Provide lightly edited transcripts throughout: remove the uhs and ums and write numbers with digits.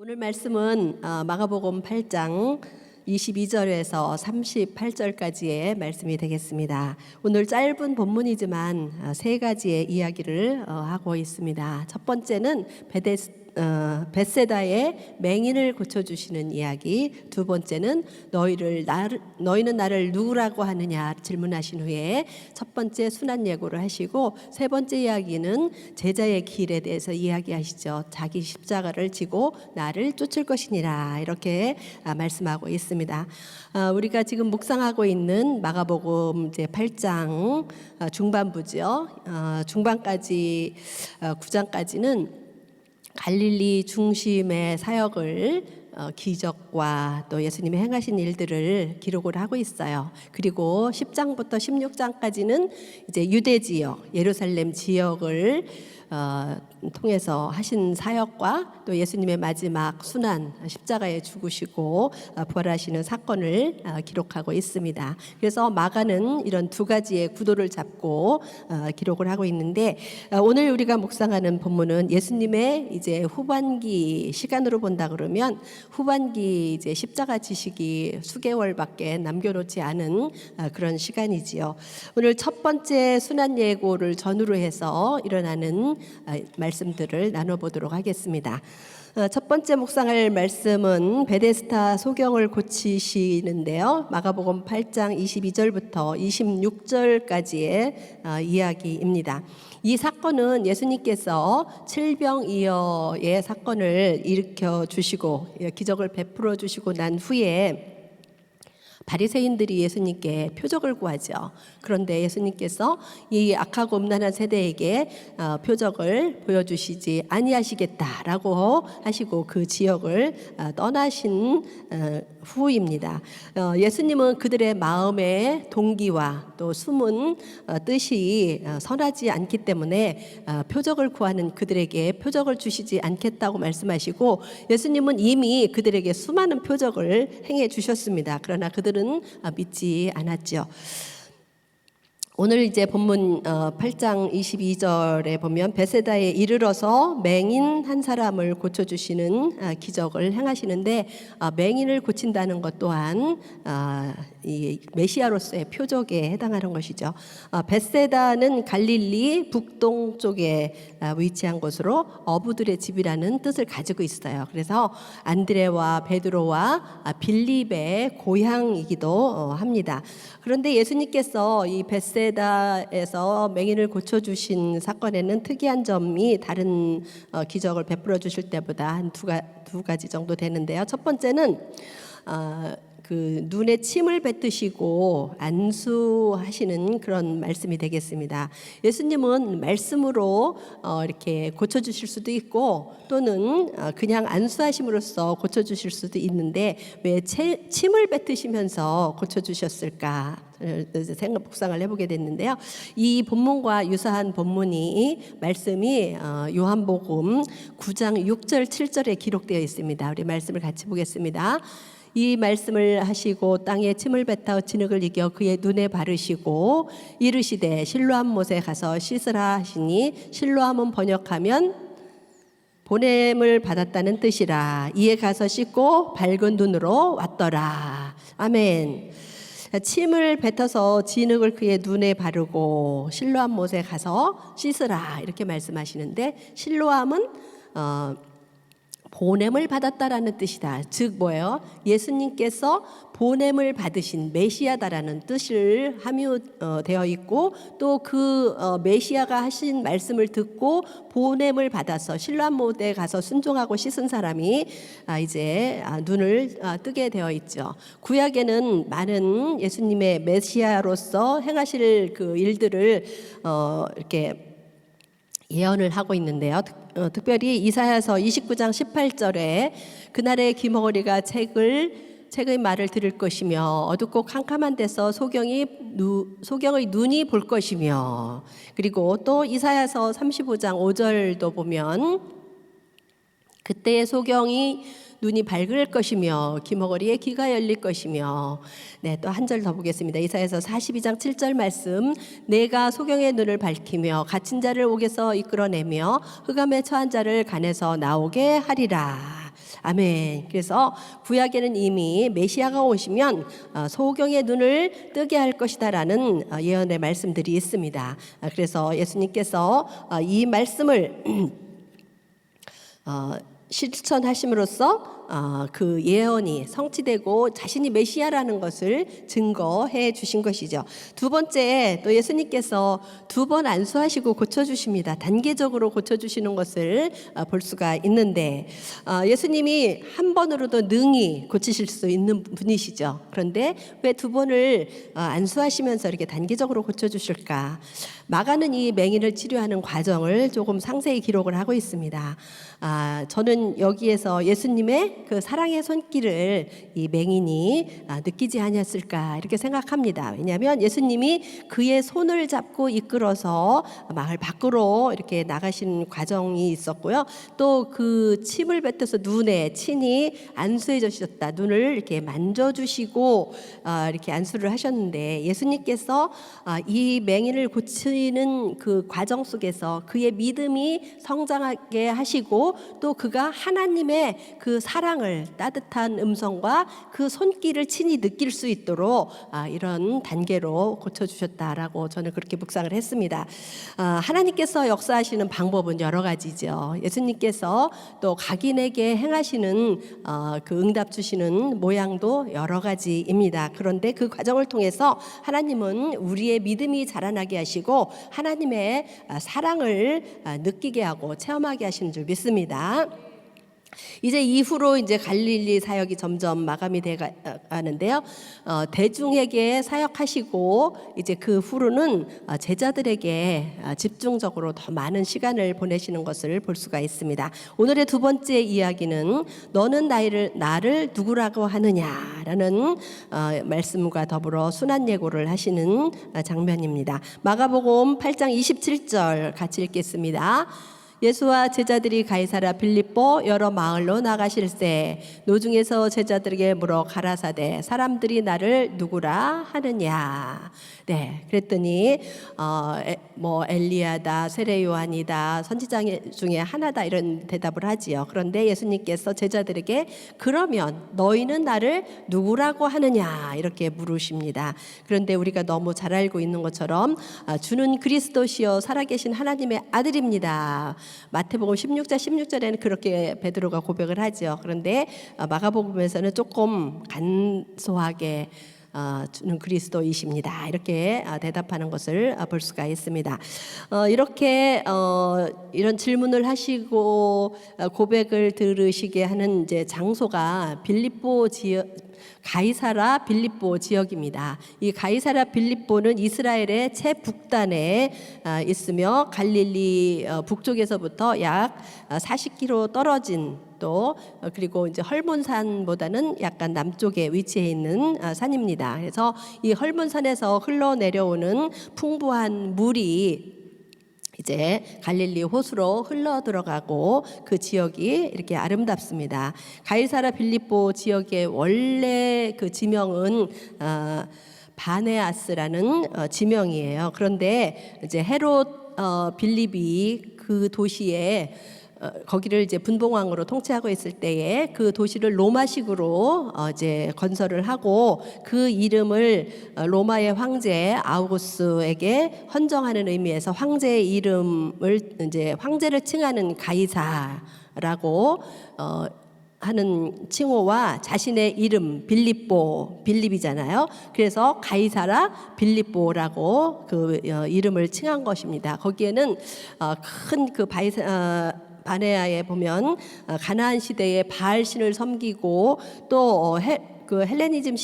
오늘 말씀은 마가복음 8장 22절에서 38절까지의 말씀이 되겠습니다. 오늘 짧은 본문이지만 세 가지의 이야기를 하고 있습니다. 첫 번째는 벳세다의 맹인을 고쳐주시는 이야기, 두 번째는 너희는 나를 누구라고 하느냐 질문하신 후에 첫 번째 순환 예고를 하시고, 세 번째 이야기는 제자의 길에 대해서 이야기하시죠. 자기 십자가를 지고 나를 쫓을 것이니라, 이렇게 말씀하고 있습니다. 우리가 지금 묵상하고 있는 마가복음 이제 8장 중반부죠. 중반까지 9장까지는 갈릴리 중심의 사역을 기적과 또 예수님이 행하신 일들을 기록을 하고 있어요. 그리고 10장부터 16장까지는 이제 유대 지역, 예루살렘 지역을 통해서 하신 사역과 또 예수님의 마지막 순환, 십자가에 죽으시고 부활하시는 사건을 기록하고 있습니다. 그래서 마가는 이런 두 가지의 구도를 잡고 기록을 하고 있는데, 오늘 우리가 묵상하는 본문은 예수님의 이제 후반기 시간으로 본다 그러면 후반기 이제 십자가 지시기 수개월밖에 남겨놓지 않은 그런 시간이지요. 오늘 첫 번째 순환 예고를 전후로 해서 일어나는 말씀들을 나눠보도록 하겠습니다. 첫 번째 묵상할 말씀은 베데스다 소경을 고치시는데요. 마가복음 8장 22절부터 26절까지의 이야기입니다. 이 사건은 예수님께서 칠병이어의 사건을 일으켜 주시고 기적을 베풀어 주시고 난 후에 바리새인들이 예수님께 표적을 구하죠. 그런데 예수님께서 이 악하고 음란한 세대에게 표적을 보여주시지 아니하시겠다라고 하시고 그 지역을 떠나신 후입니다. 예수님은 그들의 마음의 동기와 또 숨은 뜻이 선하지 않기 때문에 표적을 구하는 그들에게 표적을 주시지 않겠다고 말씀하시고, 예수님은 이미 그들에게 수많은 표적을 행해 주셨습니다. 그러나 그들은 믿지 않았죠. 오늘 이제 본문 8장 22절에 보면 벳세다에 이르러서 맹인 한 사람을 고쳐주시는 기적을 행하시는데, 맹인을 고친다는 것 또한 이 메시아로서의 표적에 해당하는 것이죠. 벳세다는 갈릴리 북동쪽에 위치한 곳으로 어부들의 집이라는 뜻을 가지고 있어요. 그래서 안드레와 베드로와 빌립의 고향이기도 합니다. 그런데 예수님께서 이 벳세다에서 맹인을 고쳐주신 사건에는 특이한 점이 다른 기적을 베풀어 주실 때보다 한 두 가지 정도 되는데요. 첫 번째는 그 눈에 침을 뱉으시고 안수하시는 그런 말씀이 되겠습니다. 예수님은 말씀으로 이렇게 고쳐주실 수도 있고, 또는 그냥 안수하심으로써 고쳐주실 수도 있는데 왜 침을 뱉으시면서 고쳐주셨을까? 묵상을 해보게 됐는데요. 이 본문과 유사한 말씀이 요한복음 9장 6절 7절에 기록되어 있습니다. 우리 말씀을 같이 보겠습니다. 이 말씀을 하시고 땅에 침을 뱉어 진흙을 이겨 그의 눈에 바르시고 이르시되 실로암 못에 가서 씻으라 하시니, 실로암은 번역하면 보냄을 받았다는 뜻이라. 이에 가서 씻고 밝은 눈으로 왔더라. 아멘. 침을 뱉어서 진흙을 그의 눈에 바르고 실로암 못에 가서 씻으라, 이렇게 말씀하시는데, 실로암은 보냄을 받았다라는 뜻이다. 즉 뭐예요? 예수님께서 보냄을 받으신 메시아다라는 뜻을 함유되어 있고, 또 그 메시아가 하신 말씀을 듣고 보냄을 받아서 실로암 못에 가서 순종하고 씻은 사람이 이제 눈을 뜨게 되어 있죠. 구약에는 많은 예수님의 메시아로서 행하실 그 일들을 이렇게 예언을 하고 있는데요. 특별히 이사야서 29장 18절에 그날의 기머거리가 책의 말을 들을 것이며 어둡고 캄캄한 데서 소경의 눈이 볼 것이며, 그리고 또 이사야서 35장 5절도 보면 그때의 소경이 눈이 밝을 것이며 기머거리에 귀가 열릴 것이며, 네, 또 한 절 더 보겠습니다. 이사야서 42장 7절 말씀, 내가 소경의 눈을 밝히며 갇힌 자를 옥에서 이끌어내며 흑암에 처한 자를 간에서 나오게 하리라. 아멘. 그래서 구약에는 이미 메시아가 오시면 소경의 눈을 뜨게 할 것이다라는 예언의 말씀들이 있습니다. 그래서 예수님께서 이 말씀을 실천하심으로써 그 예언이 성취되고 자신이 메시아라는 것을 증거해 주신 것이죠. 두 번째, 또 예수님께서 두 번 안수하시고 고쳐주십니다. 단계적으로 고쳐주시는 것을 볼 수가 있는데, 예수님이 한 번으로도 능히 고치실 수 있는 분이시죠. 그런데 왜 두 번을 안수하시면서 이렇게 단계적으로 고쳐주실까? 마가는 이 맹인을 치료하는 과정을 조금 상세히 기록을 하고 있습니다. 저는 여기에서 예수님의 그 사랑의 손길을 이 맹인이 느끼지 아니었을까 이렇게 생각합니다. 왜냐하면 예수님이 그의 손을 잡고 이끌어서 마을 밖으로 이렇게 나가신 과정이 있었고요. 또 그 침을 뱉어서 눈에 친히 안수해 주셨다. 눈을 이렇게 만져주시고 이렇게 안수를 하셨는데, 예수님께서 이 맹인을 고치는 그 과정 속에서 그의 믿음이 성장하게 하시고, 또 그가 하나님의 그 사랑을, 따뜻한 음성과 그 손길을 친히 느낄 수 있도록 이런 단계로 고쳐주셨다라고 저는 그렇게 묵상을 했습니다. 하나님께서 역사하시는 방법은 여러 가지죠. 예수님께서 또 각인에게 행하시는 그 응답 주시는 모양도 여러 가지입니다. 그런데 그 과정을 통해서 하나님은 우리의 믿음이 자라나게 하시고 하나님의 사랑을 느끼게 하고 체험하게 하시는 줄 믿습니다. 이제 이후로 이제 갈릴리 사역이 점점 마감이 돼 가는데요. 대중에게 사역하시고 이제 그 후로는 제자들에게 집중적으로 더 많은 시간을 보내시는 것을 볼 수가 있습니다. 오늘의 두 번째 이야기는 너는 나를 누구라고 하느냐라는 말씀과 더불어 순환 예고를 하시는 장면입니다. 마가복음 8장 27절 같이 읽겠습니다. 예수와 제자들이 가이사랴 빌립보 여러 마을로 나가실세 노중에서 제자들에게 물어 가라사대 사람들이 나를 누구라 하느냐. 네, 그랬더니 뭐 엘리야다, 세례 요한이다, 선지자 중에 하나다 이런 대답을 하지요. 그런데 예수님께서 제자들에게 그러면 너희는 나를 누구라고 하느냐 이렇게 물으십니다. 그런데 우리가 너무 잘 알고 있는 것처럼 주는 그리스도시요 살아계신 하나님의 아들입니다. 마태복음 16절에는 그렇게 베드로가 고백을 하죠. 그런데 마가복음에서는 조금 간소하게 주는 그리스도이십니다. 이렇게 대답하는 것을 볼 수가 있습니다. 이렇게 이런 질문을 하시고 고백을 들으시게 하는 이제 장소가 빌립보 지역, 가이사랴 빌립보 지역입니다. 이 가이사랴 빌립보는 이스라엘의 최북단에 있으며 갈릴리 북쪽에서부터 약 40km 떨어진 또 그리고 이제 헐몬산보다는 약간 남쪽에 위치해 있는 산입니다. 그래서 이 헐몬산에서 흘러내려오는 풍부한 물이 이제 갈릴리 호수로 흘러 들어가고 그 지역이 이렇게 아름답습니다. 가이사랴 빌립보 지역의 원래 그 지명은 바네아스라는 지명이에요. 그런데 이제 헤롯 빌립이 그 도시에 거기를 이제 분봉왕으로 통치하고 있을 때에 그 도시를 로마식으로 이제 건설을 하고 그 이름을 로마의 황제 아우구스에게 헌정하는 의미에서 황제의 이름을 이제 황제를 칭하는 가이사라고 하는 칭호와 자신의 이름 빌립이잖아요. 그래서 가이사랴 빌립보라고 그 이름을 칭한 것입니다. 거기에는 큰 그 바네아에 보면 가나안 시대에 바알 신을 섬기고 또 그 헬레니즘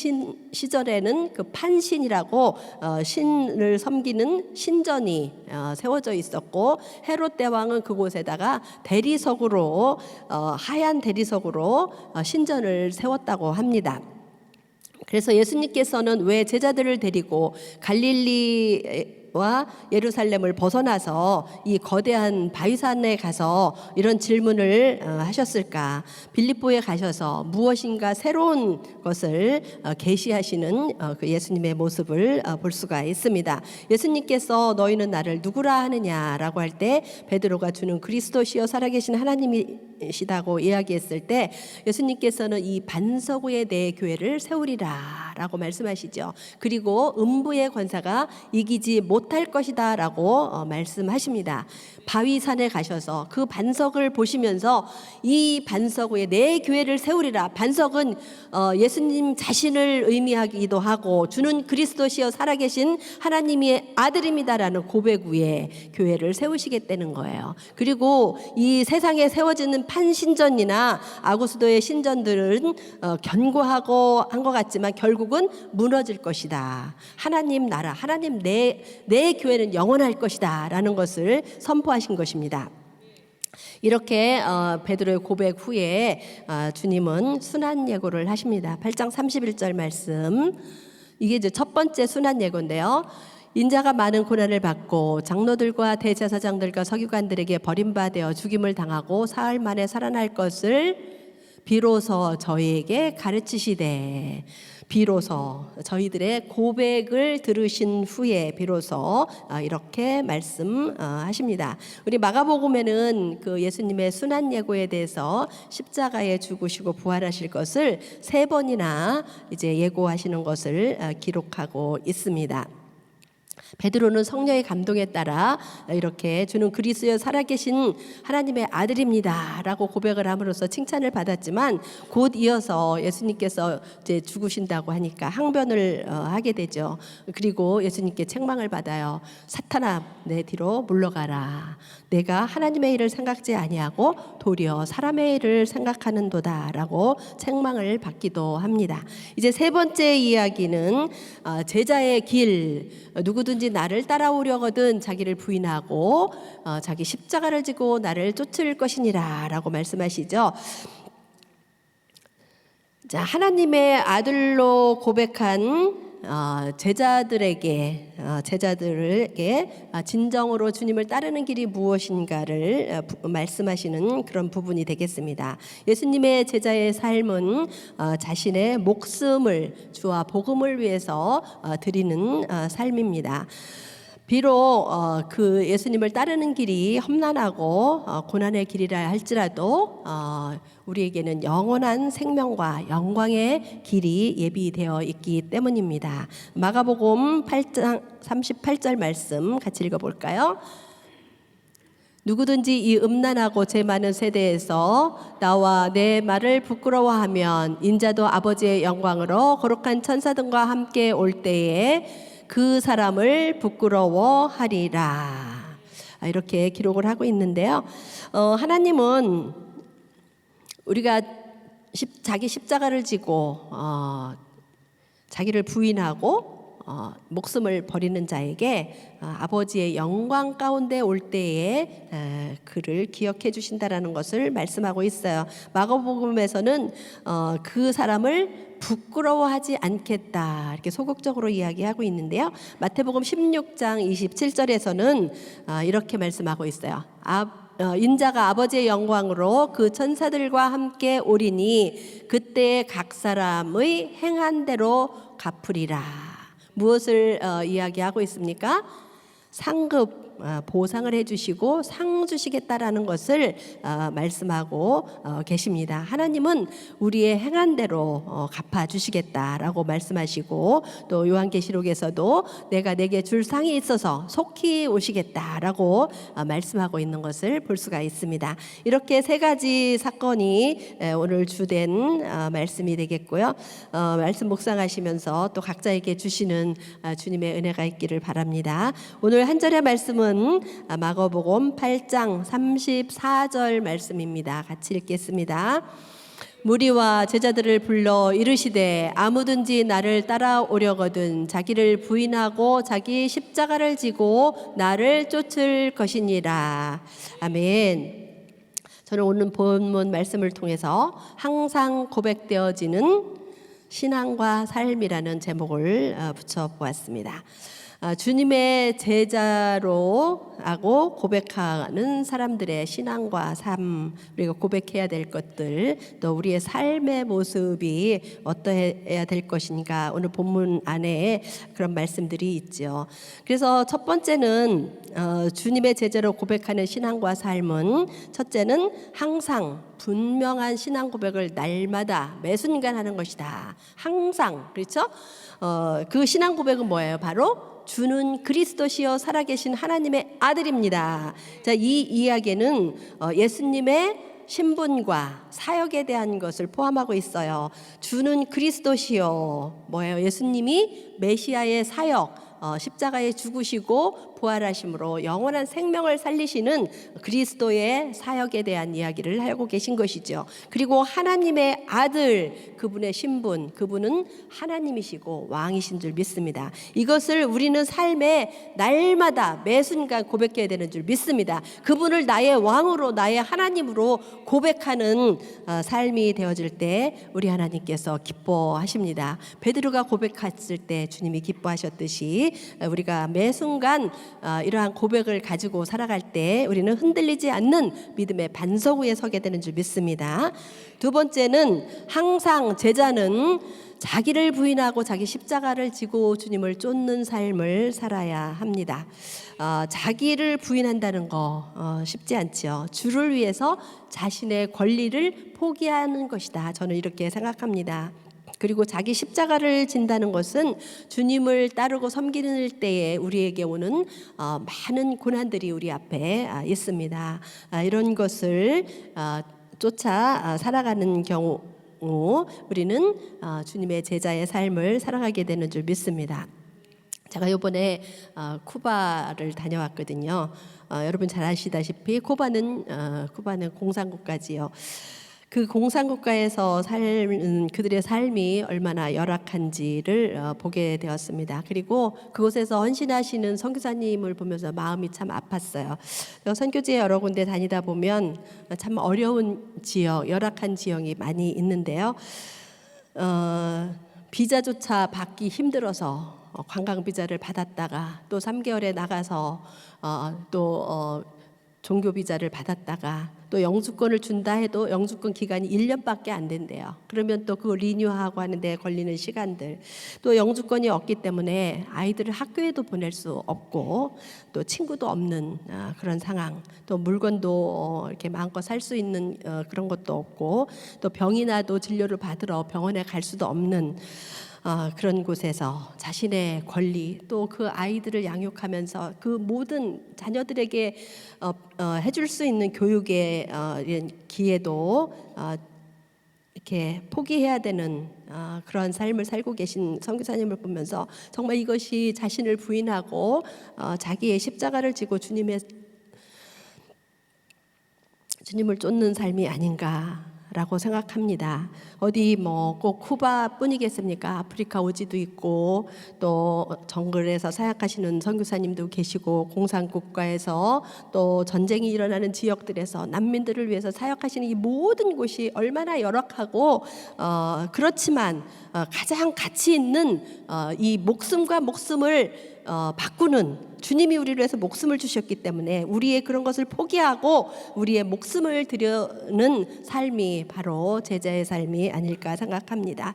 시절에는 그 판신이라고 신을 섬기는 신전이 세워져 있었고, 헤롯 대왕은 그곳에다가 대리석으로 하얀 대리석으로 신전을 세웠다고 합니다. 그래서 예수님께서는 왜 제자들을 데리고 갈릴리 와 예루살렘을 벗어나서 이 거대한 바위산에 가서 이런 질문을 하셨을까? 빌립보에 가셔서 무엇인가 새로운 것을 계시하시는 그 예수님의 모습을 볼 수가 있습니다. 예수님께서 너희는 나를 누구라 하느냐라고 할 때 베드로가 주는 그리스도시여 살아계신 하나님이시다고 이야기했을 때 예수님께서는 이 반석 위에 내 교회를 세우리라라고 말씀하시죠. 그리고 음부의 권사가 이기지 못할 것이다라고 말씀하십니다. 바위산에 가셔서 그 반석을 보시면서 이 반석 위에 내 교회를 세우리라. 반석은 예수님 자신을 의미하기도 하고 주는 그리스도시여 살아계신 하나님의 아들입니다라는 고백 위에 교회를 세우시겠다는 거예요. 그리고 이 세상에 세워지는 판신전이나 아구수도의 신전들은 견고하고 한 것 같지만 결국은 무너질 것이다. 하나님 나라, 하나님 내 교회는 영원할 것이다 라는 것을 선포하신 것입니다. 이렇게 베드로의 고백 후에 주님은 순환 예고를 하십니다. 8장 31절 말씀, 이게 이제 첫 번째 순환 예고인데요. 인자가 많은 고난을 받고 장로들과 대제사장들과 서기관들에게 버림받아 죽임을 당하고 사흘 만에 살아날 것을 비로소 저희에게 가르치시되, 비로소 저희들의 고백을 들으신 후에 비로소 이렇게 말씀하십니다. 우리 마가복음에는 그 예수님의 순환 예고에 대해서 십자가에 죽으시고 부활하실 것을 3번이나 이제 예고하시는 것을 기록하고 있습니다. 베드로는 성령의 감동에 따라 이렇게 주는 그리스도여 살아계신 하나님의 아들입니다 라고 고백을 함으로써 칭찬을 받았지만 곧 이어서 예수님께서 이제 죽으신다고 하니까 항변을 하게 되죠. 그리고 예수님께 책망을 받아요. 사탄아 내 뒤로 물러가라. 내가 하나님의 일을 생각지 아니하고 도리어 사람의 일을 생각하는도다 라고 책망을 받기도 합니다. 이제 3번째 이야기는 제자의 길, 누구든지 나를 따라오려거든 자기를 부인하고 자기 십자가를 지고 나를 쫓을 것이니라 라고 말씀하시죠. 자, 하나님의 아들로 고백한 제자들에게 진정으로 주님을 따르는 길이 무엇인가를 말씀하시는 그런 부분이 되겠습니다. 예수님의 제자의 삶은 자신의 목숨을 주와 복음을 위해서 드리는 삶입니다. 비록 그 예수님을 따르는 길이 험난하고 고난의 길이라 할지라도 우리에게는 영원한 생명과 영광의 길이 예비되어 있기 때문입니다. 마가복음 8장 38절 말씀 같이 읽어볼까요? 누구든지 이 음란하고 죄 많은 세대에서 나와 내 말을 부끄러워하면 인자도 아버지의 영광으로 거룩한 천사들과 함께 올 때에 그 사람을 부끄러워하리라. 이렇게 기록을 하고 있는데요. 하나님은 우리가 자기 십자가를 지고 자기를 부인하고 목숨을 버리는 자에게 아버지의 영광 가운데 올 때에 그를 기억해 주신다라는 것을 말씀하고 있어요. 마가복음에서는 그 사람을 부끄러워하지 않겠다 이렇게 소극적으로 이야기하고 있는데요. 마태복음 16장 27절에서는 이렇게 말씀하고 있어요. 인자가 아버지의 영광으로 그 천사들과 함께 오리니 그때 각 사람의 행한 대로 갚으리라. 무엇을 이야기하고 있습니까? 상급 보상을 해주시고 상 주시겠다라는 것을 말씀하고 계십니다. 하나님은 우리의 행한 대로 갚아주시겠다라고 말씀하시고 또 요한계시록에서도 내가 내게 줄 상이 있어서 속히 오시겠다라고 말씀하고 있는 것을 볼 수가 있습니다. 이렇게 3가지 사건이 오늘 주된 말씀이 되겠고요. 말씀 묵상하시면서 또 각자에게 주시는 주님의 은혜가 있기를 바랍니다. 오늘 한 절의 말씀은 마가복음 8장 34절 말씀입니다. 같이 읽겠습니다. 무리와 제자들을 불러 이르시되 아무든지 나를 따라오려거든 자기를 부인하고 자기 십자가를 지고 나를 쫓을 것이니라. 아멘. 저는 오늘 본문 말씀을 통해서 항상 고백되어지는 신앙과 삶이라는 제목을 붙여보았습니다. 주님의 제자로 하고 고백하는 사람들의 신앙과 삶, 우리가 고백해야 될 것들, 또 우리의 삶의 모습이 어떠해야 될 것인가, 오늘 본문 안에 그런 말씀들이 있죠. 그래서 첫 번째는 주님의 제자로 고백하는 신앙과 삶은, 첫째는 항상 분명한 신앙 고백을 날마다 매 순간 하는 것이다. 항상, 그렇죠? 그 신앙 고백은 뭐예요? 바로 주는 그리스도시요 살아계신 하나님의 아들입니다. 자, 이 이야기는 예수님의 신분과 사역에 대한 것을 포함하고 있어요. 주는 그리스도시요, 뭐예요? 예수님이 메시아의 사역, 십자가에 죽으시고 부활하심으로 영원한 생명을 살리시는 그리스도의 사역에 대한 이야기를 하고 계신 것이죠. 그리고 하나님의 아들, 그분의 신분, 그분은 하나님이시고 왕이신 줄 믿습니다. 이것을 우리는 삶에 날마다 매 순간 고백해야 되는 줄 믿습니다. 그분을 나의 왕으로, 나의 하나님으로 고백하는 삶이 되어질 때 우리 하나님께서 기뻐하십니다. 베드로가 고백했을 때 주님이 기뻐하셨듯이 우리가 매 순간 이러한 고백을 가지고 살아갈 때 우리는 흔들리지 않는 믿음의 반석 위에 서게 되는 줄 믿습니다. 두 번째는 항상 제자는 자기를 부인하고 자기 십자가를 지고 주님을 쫓는 삶을 살아야 합니다. 자기를 부인한다는 거 쉽지 않죠. 주를 위해서 자신의 권리를 포기하는 것이다. 저는 이렇게 생각합니다. 그리고 자기 십자가를 진다는 것은 주님을 따르고 섬기는 때에 우리에게 오는 많은 고난들이 우리 앞에 있습니다. 이런 것을 쫓아 살아가는 경우 우리는 주님의 제자의 삶을 살아가게 되는 줄 믿습니다. 제가 이번에 쿠바를 다녀왔거든요. 여러분 잘 아시다시피 쿠바는 공산국가지요. 그 공산국가에서 그들의 삶이 얼마나 열악한지를 보게 되었습니다. 그리고 그곳에서 헌신하시는 선교사님을 보면서 마음이 참 아팠어요. 선교지에 여러 군데 다니다 보면 참 어려운 지역, 열악한 지역이 많이 있는데요. 비자조차 받기 힘들어서 관광 비자를 받았다가 또 3개월에 나가서 또 종교 비자를 받았다가 또 영주권을 준다 해도 영주권 기간이 1년밖에 안 된대요. 그러면 또 그거 리뉴하고 하는데 걸리는 시간들, 또 영주권이 없기 때문에 아이들을 학교에도 보낼 수 없고 또 친구도 없는 그런 상황, 또 물건도 이렇게 마음껏 살 수 있는 그런 것도 없고, 또 병이 나도 진료를 받으러 병원에 갈 수도 없는 그런 곳에서 자신의 권리, 또 그 아이들을 양육하면서 그 모든 자녀들에게 해줄 수 있는 교육의 이런 기회도 이렇게 포기해야 되는 그런 삶을 살고 계신 선교사님을 보면서 정말 이것이 자신을 부인하고 자기의 십자가를 지고 주님을 쫓는 삶이 아닌가 라고 생각합니다. 어디 뭐 꼭 쿠바뿐이겠습니까? 아프리카 오지도 있고 또 정글에서 사역하시는 선교사님도 계시고 공산국가에서 또 전쟁이 일어나는 지역들에서 난민들을 위해서 사역하시는 이 모든 곳이 얼마나 열악하고 그렇지만 가장 가치 있는 이 목숨과 목숨을 바꾸는, 주님이 우리를 위해서 목숨을 주셨기 때문에 우리의 그런 것을 포기하고 우리의 목숨을 드리는 삶이 바로 제자의 삶이 아닐까 생각합니다.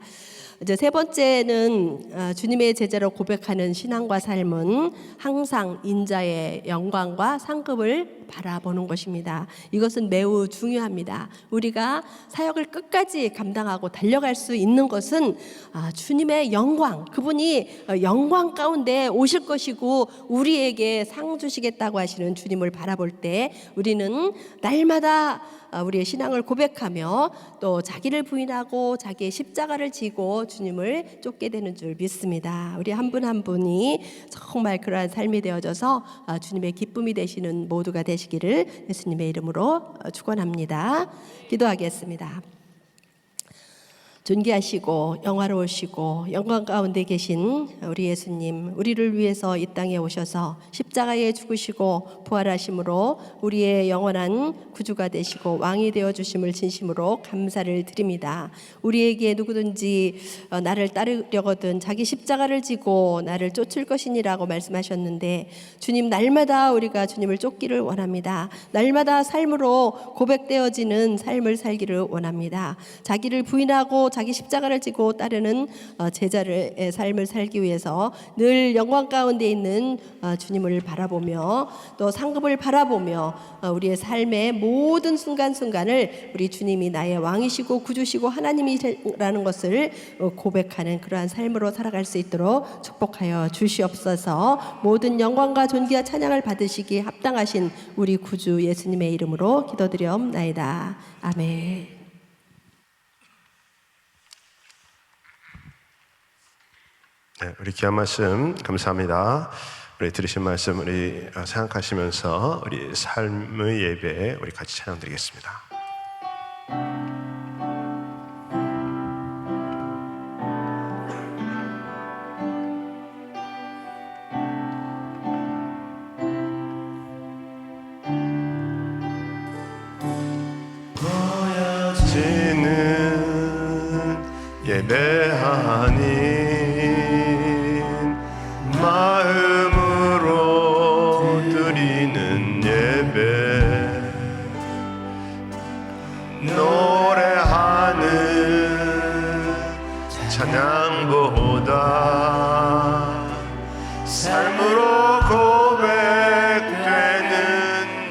이제 세 번째는 주님의 제자로 고백하는 신앙과 삶은 항상 인자의 영광과 상급을 바라보는 것입니다. 이것은 매우 중요합니다. 우리가 사역을 끝까지 감당하고 달려갈 수 있는 것은 주님의 영광, 그분이 영광 가운데 오실 것이고 우리에게 상 주시겠다고 하시는 주님을 바라볼 때 우리는 날마다 우리의 신앙을 고백하며 또 자기를 부인하고 자기의 십자가를 지고 주님을 쫓게 되는 줄 믿습니다. 우리 한 분 한 분이 정말 그러한 삶이 되어져서 주님의 기쁨이 되시는 모두가 되시기를 예수님의 이름으로 축원합니다. 기도하겠습니다. 존귀하시고 영화로우시고 영광 가운데 계신 우리 예수님, 우리를 위해서 이 땅에 오셔서 십자가에 죽으시고 부활하심으로 우리의 영원한 구주가 되시고 왕이 되어 주심을 진심으로 감사를 드립니다. 우리에게 누구든지 나를 따르려거든 자기 십자가를 지고 나를 쫓을 것이니라고 말씀하셨는데, 주님, 날마다 우리가 주님을 쫓기를 원합니다. 날마다 삶으로 고백되어지는 삶을 살기를 원합니다. 자기를 부인하고 자기 십자가를 지고 따르는 제자의 삶을 살기 위해서 늘 영광 가운데 있는 주님을 바라보며 또 상급을 바라보며 우리의 삶의 모든 순간순간을 우리 주님이 나의 왕이시고 구주시고 하나님이라는 것을 고백하는 그러한 삶으로 살아갈 수 있도록 축복하여 주시옵소서. 모든 영광과 존귀와 찬양을 받으시기에 합당하신 우리 구주 예수님의 이름으로 기도드리옵나이다. 아멘. 네, 우리 귀한 말씀 감사합니다. 우리 들으신 말씀 우리 생각하시면서 우리 삶의 예배에 우리 같이 찬양드리겠습니다. 보여지는 예배하니 마음으로 드리는 예배, 노래하는 찬양보다 삶으로 고백되는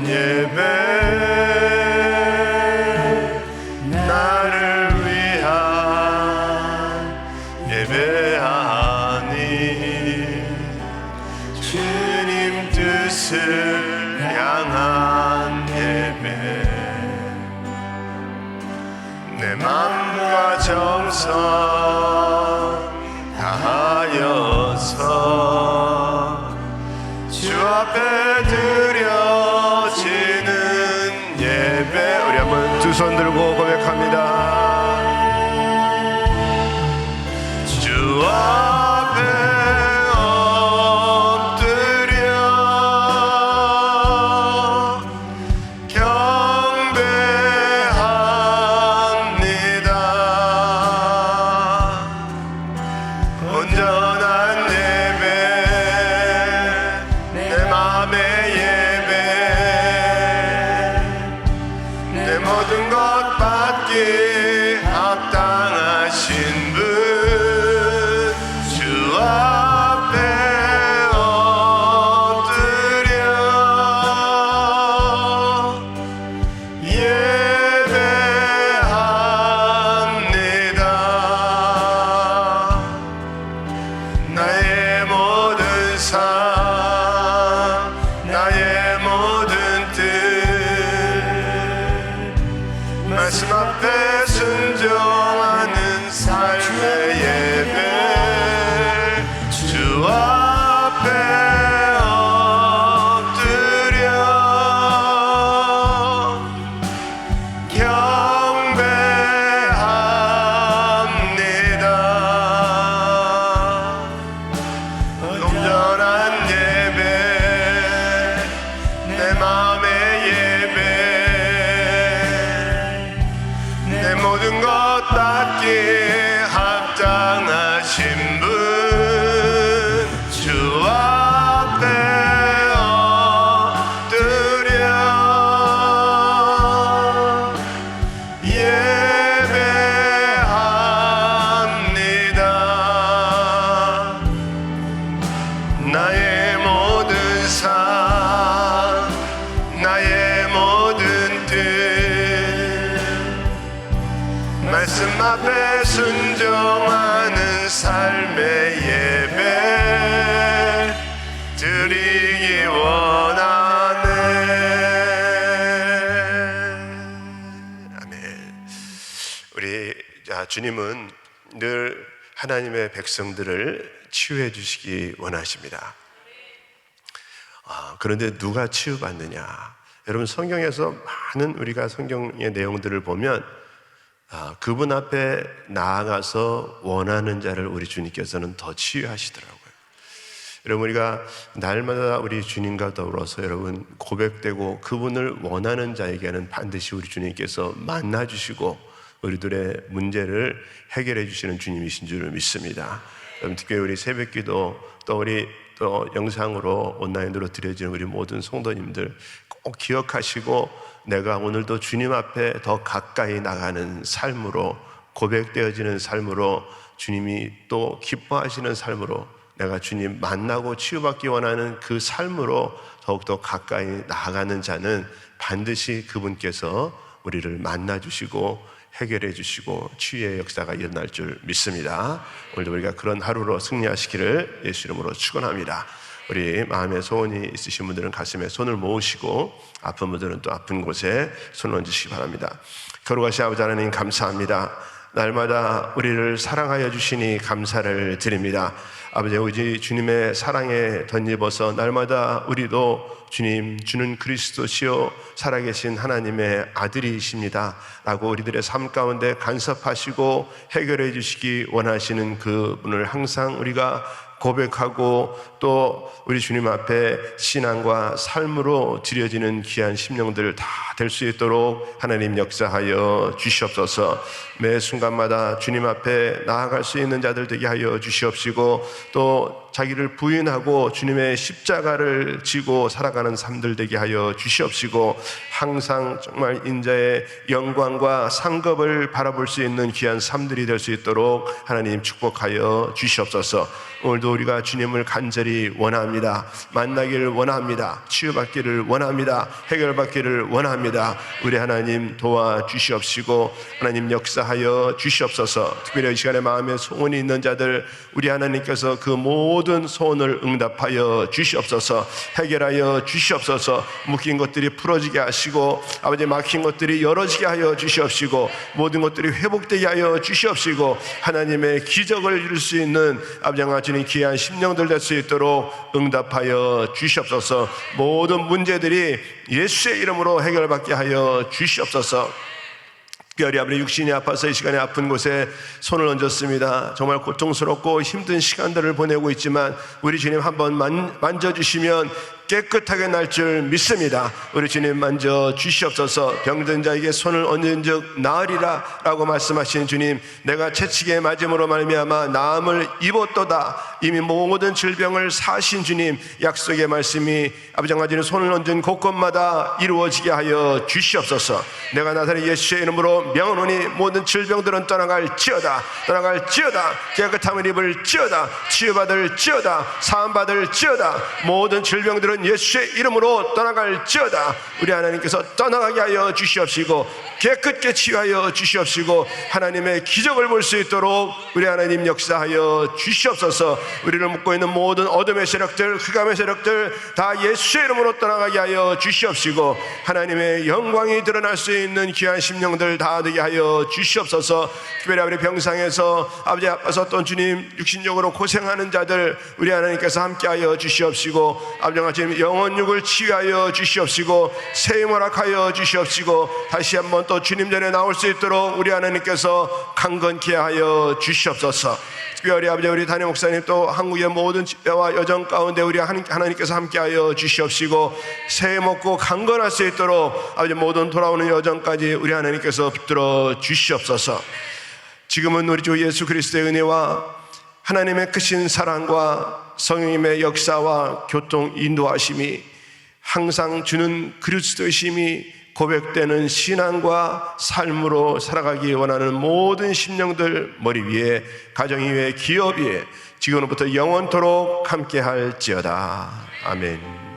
예배, 나를 위한 예배하니 주님 뜻을 향한 예배, 내 맘과 정성 다하여서 주 앞에 드려지는 예배, 우리 한번 두 손 들고 고백합니다. 주 앞에 말씀 앞에 순종하는 삶의 예배, 주 앞에 엎드려 경배합니다. 온전한 예배, 내 마음의 모든 것 받기에 합당하신 분, 주 앞에 엎드려 예배합니다. 나의 모든 삶, 나의 모든 뜻, 말씀 앞에 순종하는 삶의 예배 드리기 원하네. 아멘. 우리 주님은 늘 하나님의 백성들을 치유해 주시기 원하십니다. 그런데 누가 치유받느냐? 여러분, 성경에서 많은 우리가 성경의 내용들을 보면 그분 앞에 나아가서 원하는 자를 우리 주님께서는 더 치유하시더라고요. 여러분, 우리가 날마다 우리 주님과 더불어서 여러분 고백되고 그분을 원하는 자에게는 반드시 우리 주님께서 만나주시고 우리들의 문제를 해결해 주시는 주님이신 줄 믿습니다. 여러분, 특별히 우리 새벽기도 또 영상으로 온라인으로 드려지는 우리 모든 성도님들 꼭 기억하시고, 내가 오늘도 주님 앞에 더 가까이 나가는 삶으로, 고백되어지는 삶으로, 주님이 또 기뻐하시는 삶으로, 내가 주님 만나고 치유받기 원하는 그 삶으로 더욱더 가까이 나아가는 자는 반드시 그분께서 우리를 만나주시고 해결해 주시고 치유의 역사가 일어날 줄 믿습니다. 오늘도 우리가 그런 하루로 승리하시기를 예수 이름으로 축원합니다. 우리 마음에 소원이 있으신 분들은 가슴에 손을 모으시고, 아픈 분들은 또 아픈 곳에 손을 얹으시기 바랍니다. 거룩하신 아버지 하나님, 감사합니다. 날마다 우리를 사랑하여 주시니 감사를 드립니다. 아버지, 우리 주님의 사랑에 덧입어서 날마다 우리도 주님, 주는 그리스도시요 살아계신 하나님의 아들이십니다 라고 우리들의 삶 가운데 간섭하시고 해결해 주시기 원하시는 그분을 항상 우리가 고백하고, 또 우리 주님 앞에 신앙과 삶으로 드려지는 귀한 심령들 다 될 수 있도록 하나님 역사하여 주시옵소서. 매 순간마다 주님 앞에 나아갈 수 있는 자들 되게 하여 주시옵시고, 또 자기를 부인하고 주님의 십자가를 지고 살아가는 삶들 되게 하여 주시옵시고, 항상 정말 인자의 영광과 상급을 바라볼 수 있는 귀한 삶들이 될 수 있도록 하나님 축복하여 주시옵소서. 오늘도 우리가 주님을 간절히 원합니다. 만나기를 원합니다. 치유받기를 원합니다. 해결받기를 원합니다. 우리 하나님 도와주시옵시고 하나님 역사하여 주시옵소서. 특별히 이 시간에 마음에 소원이 있는 자들, 우리 하나님께서 그 모든 소원을 응답하여 주시옵소서. 해결하여 주시옵소서. 묶인 것들이 풀어지게 하시고, 아버지 막힌 것들이 열어지게 하여 주시옵시고, 모든 것들이 회복되게 하여 주시옵시고, 하나님의 기적을 이룰 수 있는 아버지와 주님 귀한 심령들 될 수 있도록 응답하여 주시옵소서. 모든 문제들이 예수의 이름으로 해결받게 하여 주시옵소서. 특별히 아버지 육신이 아파서 이 시간에 아픈 곳에 손을 얹었습니다. 정말 고통스럽고 힘든 시간들을 보내고 있지만 우리 주님 한번 만져주시면 깨끗하게 날 줄 믿습니다. 우리 주님 만져 주시옵소서. 병든 자에게 손을 얹은 즉 나으리라 라고 말씀하신 주님, 내가 채찍에 맞음으로 말미암아 나음을 입었도다. 이미 모든 질병을 사신 주님, 약속의 말씀이 아버지와 주님 손을 얹은 곳곳마다 이루어지게 하여 주시옵소서. 내가 나사렛 예수의 이름으로 명하노니 모든 질병들은 떠나갈지어다. 떠나갈지어다. 깨끗함을 입을지어다. 치유받을지어다. 사함받을지어다. 모든 질병들은 예수의 이름으로 떠나갈지어다. 우리 하나님께서 떠나가게 하여 주시옵시고 깨끗게 치유하여 주시옵시고 하나님의 기적을 볼 수 있도록 우리 하나님 역사하여 주시옵소서. 우리를 묶고 있는 모든 어둠의 세력들, 흑암의 세력들 다 예수의 이름으로 떠나가게 하여 주시옵시고 하나님의 영광이 드러날 수 있는 귀한 심령들 다 되게 하여 주시옵소서. 특별히 우리 병상에서 아버지 아파서 또 주님 육신적으로 고생하는 자들 우리 하나님께서 함께하여 주시옵시고, 아버지와 주님 영혼육을 치유하여 주시옵시고 세임 허락하여 주시옵시고, 다시 한번 또 주님 전에 나올 수 있도록 우리 하나님께서 강건케 하여 주시옵소서. 특별히 아버지 우리 담임 목사님 또 한국의 모든 집회와 여정 가운데 우리 하나님께서 함께하여 주시옵시고 새해 먹고 강건할 수 있도록 아버지 모든 돌아오는 여정까지 우리 하나님께서 붙들어 주시옵소서. 지금은 우리 주 예수 그리스도의 은혜와 하나님의 크신 사랑과 성령님의 역사와 교통 인도하심이 항상 주는 그리스도이심이 고백되는 신앙과 삶으로 살아가기 원하는 모든 심령들 머리 위에, 가정 위에, 기업 위에 지금부터 영원토록 함께 할지어다. 아멘.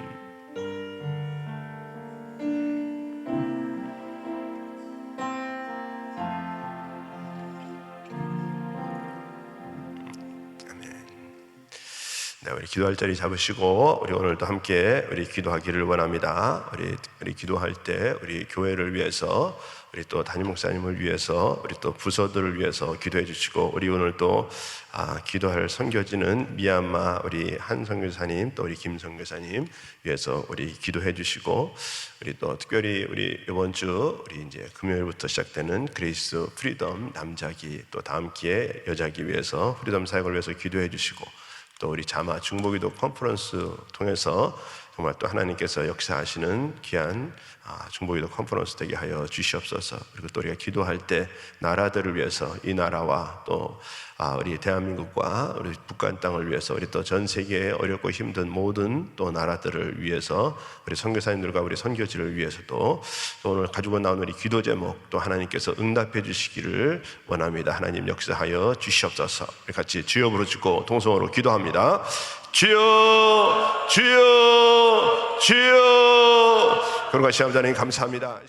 네, 우리 기도할 자리 잡으시고 우리 오늘도 함께 우리 기도하기를 원합니다. 우리 기도할 때 우리 교회를 위해서, 우리 또 담임 목사님을 위해서, 우리 또 부서들을 위해서 기도해 주시고, 우리 오늘 또 기도할 선교지는 미얀마 우리 한 선교사님, 또 우리 김 선교사님 위해서 우리 기도해 주시고, 우리 또 특별히 우리 이번 주 우리 이제 금요일부터 시작되는 그레이스 프리덤 남자기, 또 다음 기회 여자기 위해서 프리덤 사역을 위해서 기도해 주시고, 또 우리 자마 중보기도 컨퍼런스 통해서 정말 또 하나님께서 역사하시는 귀한 중보기도 컨퍼런스 되게 하여 주시옵소서. 그리고 또 우리가 기도할 때 나라들을 위해서, 이 나라와 또 우리 대한민국과 우리 북한 땅을 위해서, 우리 또 전 세계에 어렵고 힘든 모든 또 나라들을 위해서, 우리 선교사님들과 우리 선교지를 위해서도 또 오늘 가지고 나온 우리 기도 제목 또 하나님께서 응답해 주시기를 원합니다. 하나님 역사하여 주시옵소서. 우리 같이 주여 부르짖고 동성으로 기도합니다. 주여, 주여, 주여. 그러고 시험자님 감사합니다.